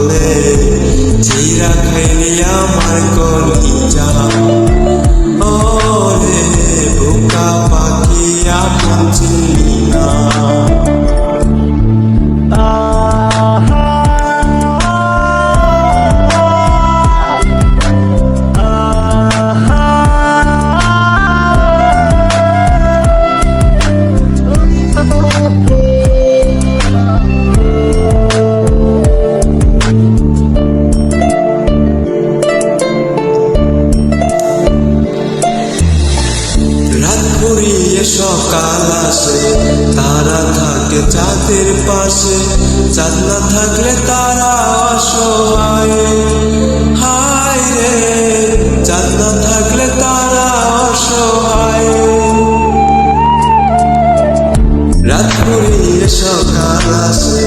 বলে চিরা খাইলি আমার কলিজা। ওরে বোকা পাখি আপন চিনলি না। সকাল আসে তারা থাকে চাঁদের পাশে, চাঁদ না থাকলে তারা অসহায়। হায় রে চাঁদ না থাকলে তারা অসহায়। রাত ফুরিয়ে সকাল আসে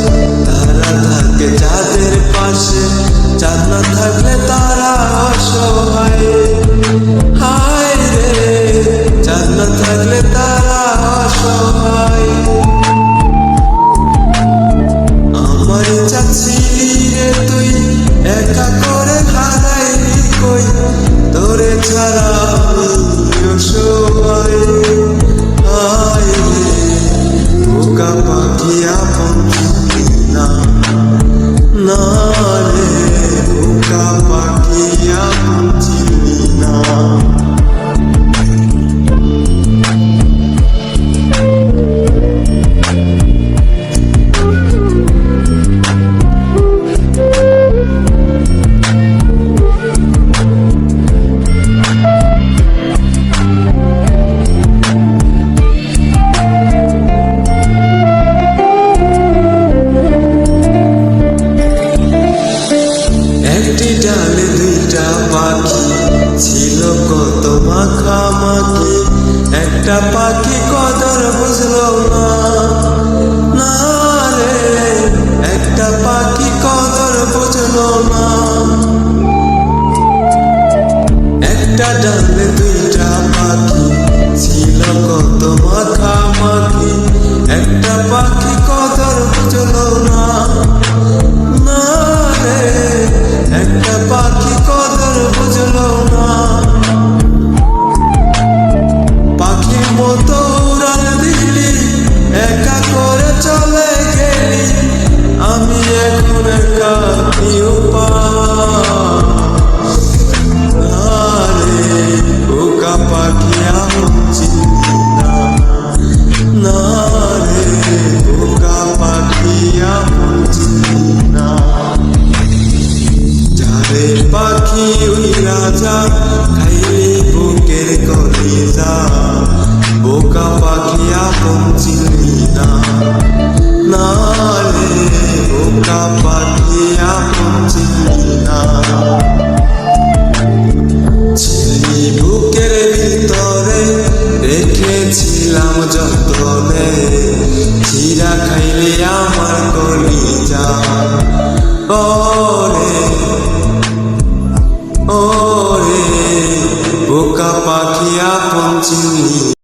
তারা থাকে চাঁদের পাশে, চাঁদ না থাকলে তারা অসহায়। হায় রে চাঁদ না থাকলে তারা অসহায়। আমার চাচ্ছিলি রে তুই একা করে হারাইলি কই, তোরে ছাড়া আমি অসহায়। হায় রে বোকা পাখি আপন চিনলি না। না রে বোকা পাখি আপন চিনলি না। ডালে দুইটা পাখি ছিল কত মাখামাখি, একটা পাখি কদর বুঝলো না। না রে একটা পাখি কদর বুঝলো না। একটা ডালে দুইটা পাখি ছিল কত মাখামাখি, একটা পাখি কদর বুঝলো না। না রে একটা পাখি কদর বুঝলো না। পাখির মতো উড়াল দিলি একা করে চলে গেলি, আমি এখন একা কি উপায়। বোকা পাখি আপন চিনলি না। না রে বোকা পাখি আপন চিনলি না। যারে পাখি ওই রাজা খাইলে বুকের কলিজা, বোকা পাখি আপন চিনলি না। না রে বোকা পাখি আপন চিনলি না।